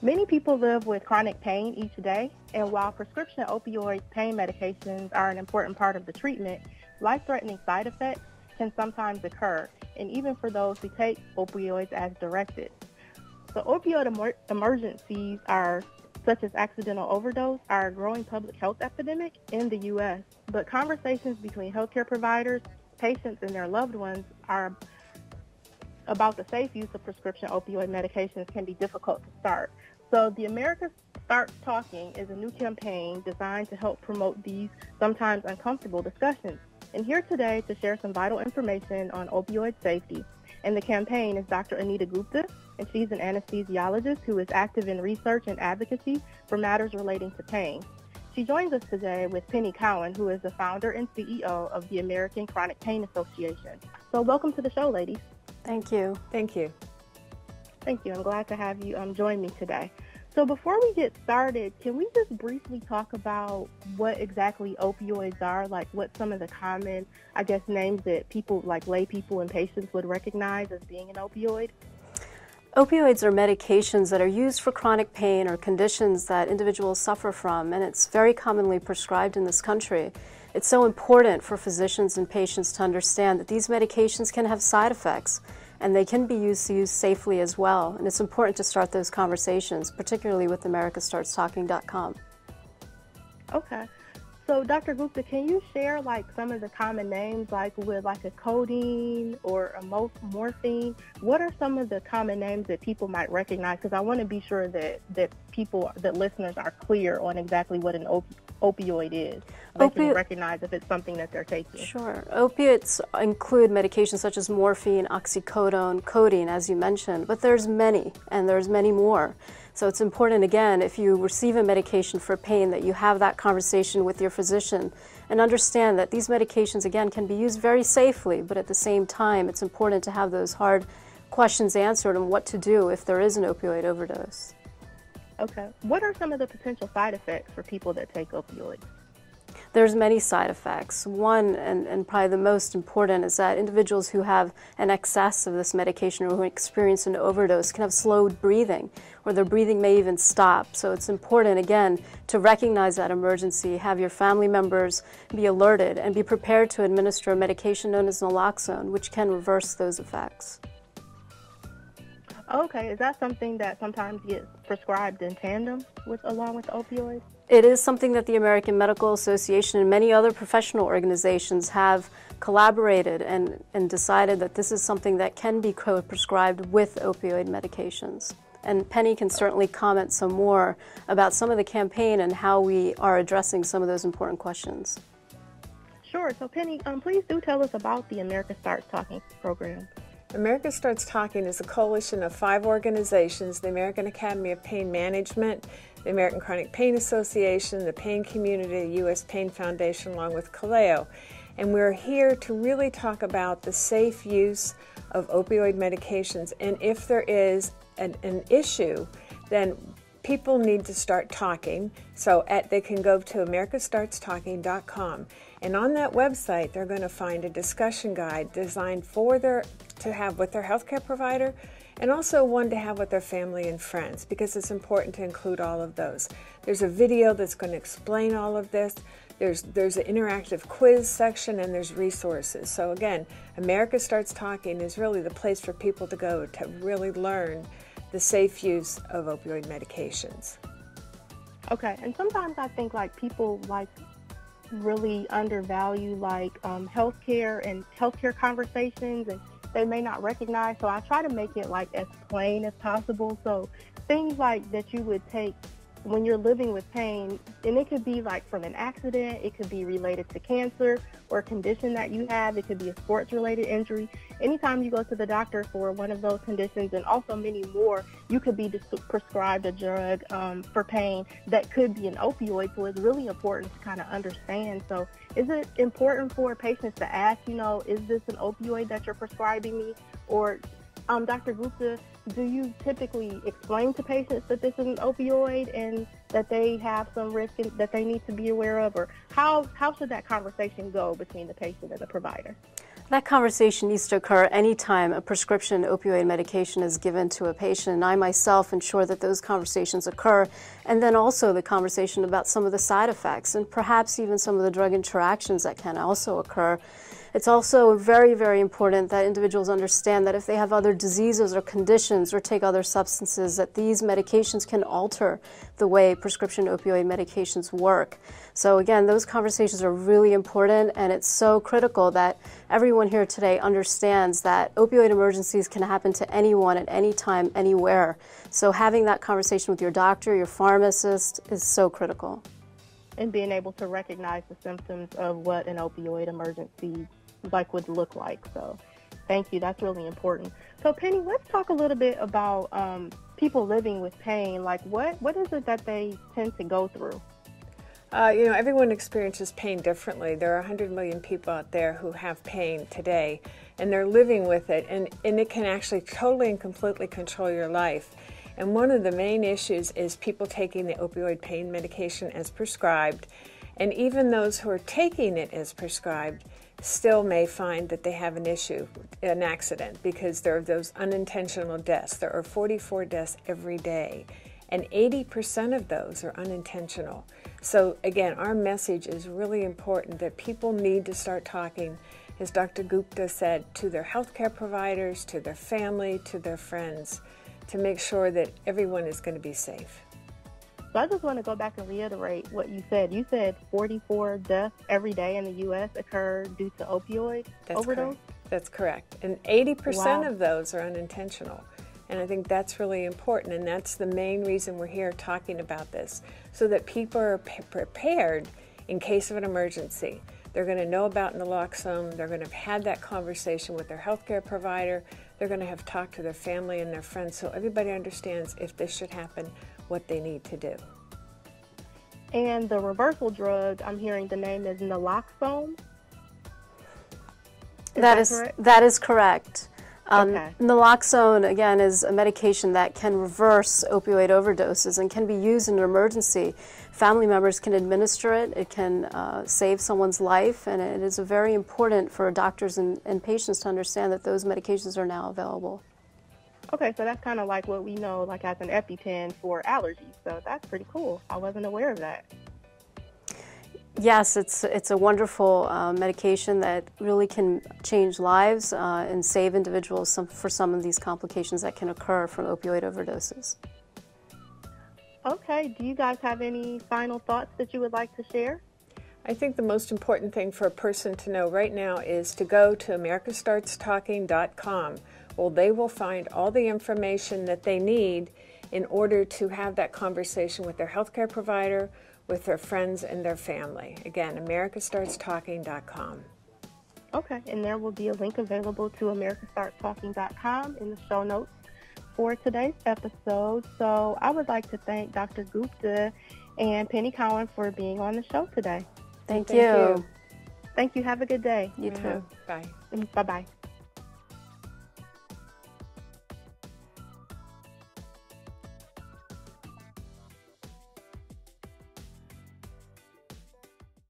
Many people live with chronic pain each day, and while prescription opioid pain medications are an important part of the treatment, life-threatening side effects can sometimes occur, and even for those who take opioids as directed. The opioid emergencies such as accidental overdose, are a growing public health epidemic in the U.S., but conversations between healthcare providers, patients, and their loved ones are about the safe use of prescription opioid medications can be difficult to start. So the America Starts Talking is a new campaign designed to help promote these sometimes uncomfortable discussions. And here today to share some vital information on opioid safety and the campaign is Dr. Anita Gupta, and she's an anesthesiologist who is active in research and advocacy for matters relating to pain. She joins us today with Penny Cowan, who is the founder and CEO of the American Chronic Pain Association. So welcome to the show, ladies. Thank you. Thank you. Thank you. I'm glad to have you join me today. So before we get started, can we just briefly talk about what exactly opioids are, like what some of the common, names that people, like lay people and patients would recognize as being an opioid? Opioids are medications that are used for chronic pain or conditions that individuals suffer from, and it's very commonly prescribed in this country. It's so important for physicians and patients to understand that these medications can have side effects, and they can be used safely as well. And it's important to start those conversations, particularly with americastartstalking.com. Okay. So Dr. Gupta, can you share some of the common names with a codeine or a morphine? What are some of the common names that people might recognize? Because I want to be sure that listeners are clear on exactly what an opioid is. They can recognize if it's something that they're taking. Sure. Opiates include medications such as morphine, oxycodone, codeine, as you mentioned, but there's many, and there's many more. So it's important, again, if you receive a medication for pain, that you have that conversation with your physician and understand that these medications, again, can be used very safely, but at the same time, it's important to have those hard questions answered on what to do if there is an opioid overdose. Okay. What are some of the potential side effects for people that take opioids? There's many side effects. One, and probably the most important, is that individuals who have an excess of this medication or who experience an overdose can have slowed breathing, or their breathing may even stop. So it's important, again, to recognize that emergency, have your family members be alerted, and be prepared to administer a medication known as naloxone, which can reverse those effects. Okay, is that something that sometimes gets prescribed in tandem along with opioids? It is something that the American Medical Association and many other professional organizations have collaborated and decided that this is something that can be prescribed with opioid medications. And Penny can certainly comment some more about some of the campaign and how we are addressing some of those important questions. Sure. So Penny, please do tell us about the America Starts Talking program. America Starts Talking is a coalition of 5 organizations: the American Academy of Pain Management, the American Chronic Pain Association, the Pain Community, the U.S. Pain Foundation, along with Kaleo. And we're here to really talk about the safe use of opioid medications. And if there is an issue, then people need to start talking. So they can go to americastartstalking.com. And on that website, they're going to find a discussion guide designed to have with their healthcare provider, and also one to have with their family and friends, because it's important to include all of those. There's a video that's going to explain all of this. There's an interactive quiz section, and there's resources. So again, America Starts Talking is really the place for people to go to really learn the safe use of opioid medications. Okay, and sometimes I think people really undervalue healthcare and healthcare conversations, and they may not recognize. So I try to make it as plain as possible. So things that you would take when you're living with pain, and it could be from an accident, it could be related to cancer or a condition that you have, it could be a sports-related injury. Anytime you go to the doctor for one of those conditions, and also many more, you could be prescribed a drug for pain that could be an opioid. So it's really important to kind of understand. So is it important for patients to ask, is this an opioid that you're prescribing me? Or Dr. Gupta, do you typically explain to patients that this is an opioid and that they have some risk that they need to be aware of? Or how should that conversation go between the patient and the provider? That conversation needs to occur anytime a prescription opioid medication is given to a patient. And I myself ensure that those conversations occur, and then also the conversation about some of the side effects and perhaps even some of the drug interactions that can also occur. It's also very, very important that individuals understand that if they have other diseases or conditions or take other substances, that these medications can alter the way prescription opioid medications work. So again, those conversations are really important, and it's so critical that everyone here today understands that opioid emergencies can happen to anyone at any time, anywhere. So having that conversation with your doctor, your pharmacist is so critical. And being able to recognize the symptoms of what an opioid emergency would look like. So thank you, that's really important. So Penny, let's talk a little bit about people living with pain. Like what is it that they tend to go through? You know, everyone experiences pain differently. There are 100 million people out there who have pain today, and they're living with it, and it can actually totally and completely control your life. And one of the main issues is people taking the opioid pain medication as prescribed, and even those who are taking it as prescribed still may find that they have an issue, an accident, because there are those unintentional deaths. There are 44 deaths every day, and 80% of those are unintentional. So again, our message is really important that people need to start talking, as Dr. Gupta said, to their healthcare providers, to their family, to their friends, to make sure that everyone is going to be safe. So I just want to go back and reiterate what you said. You said 44 deaths every day in the U.S. occur due to opioid overdose? Correct. That's correct. And 80% Wow. of those are unintentional. And I think that's really important, and that's the main reason we're here talking about this, so that people are prepared in case of an emergency. They're going to know about naloxone. They're going to have had that conversation with their healthcare provider. They're going to have talked to their family and their friends, so everybody understands if this should happen, what they need to do. And the reversal drug, I'm hearing the name is naloxone? That is correct. Okay. Naloxone, again, is a medication that can reverse opioid overdoses and can be used in an emergency. Family members can administer it. It can save someone's life, and it is very important for doctors and patients to understand that those medications are now available. Okay, so that's kind of like what we know, like as an EpiPen for allergies. So that's pretty cool. I wasn't aware of that. Yes, it's a wonderful medication that really can change lives and save individuals for some of these complications that can occur from opioid overdoses. Okay, do you guys have any final thoughts that you would like to share? I think the most important thing for a person to know right now is to go to americastartstalking.com. Well, they will find all the information that they need in order to have that conversation with their healthcare provider, with their friends and their family. Again, americastartstalking.com. Okay, and there will be a link available to americastartstalking.com in the show notes for today's episode. So I would like to thank Dr. Gupta and Penny Cowan for being on the show today. Thank you. Thank you. Have a good day. You too. Bye. Bye-bye.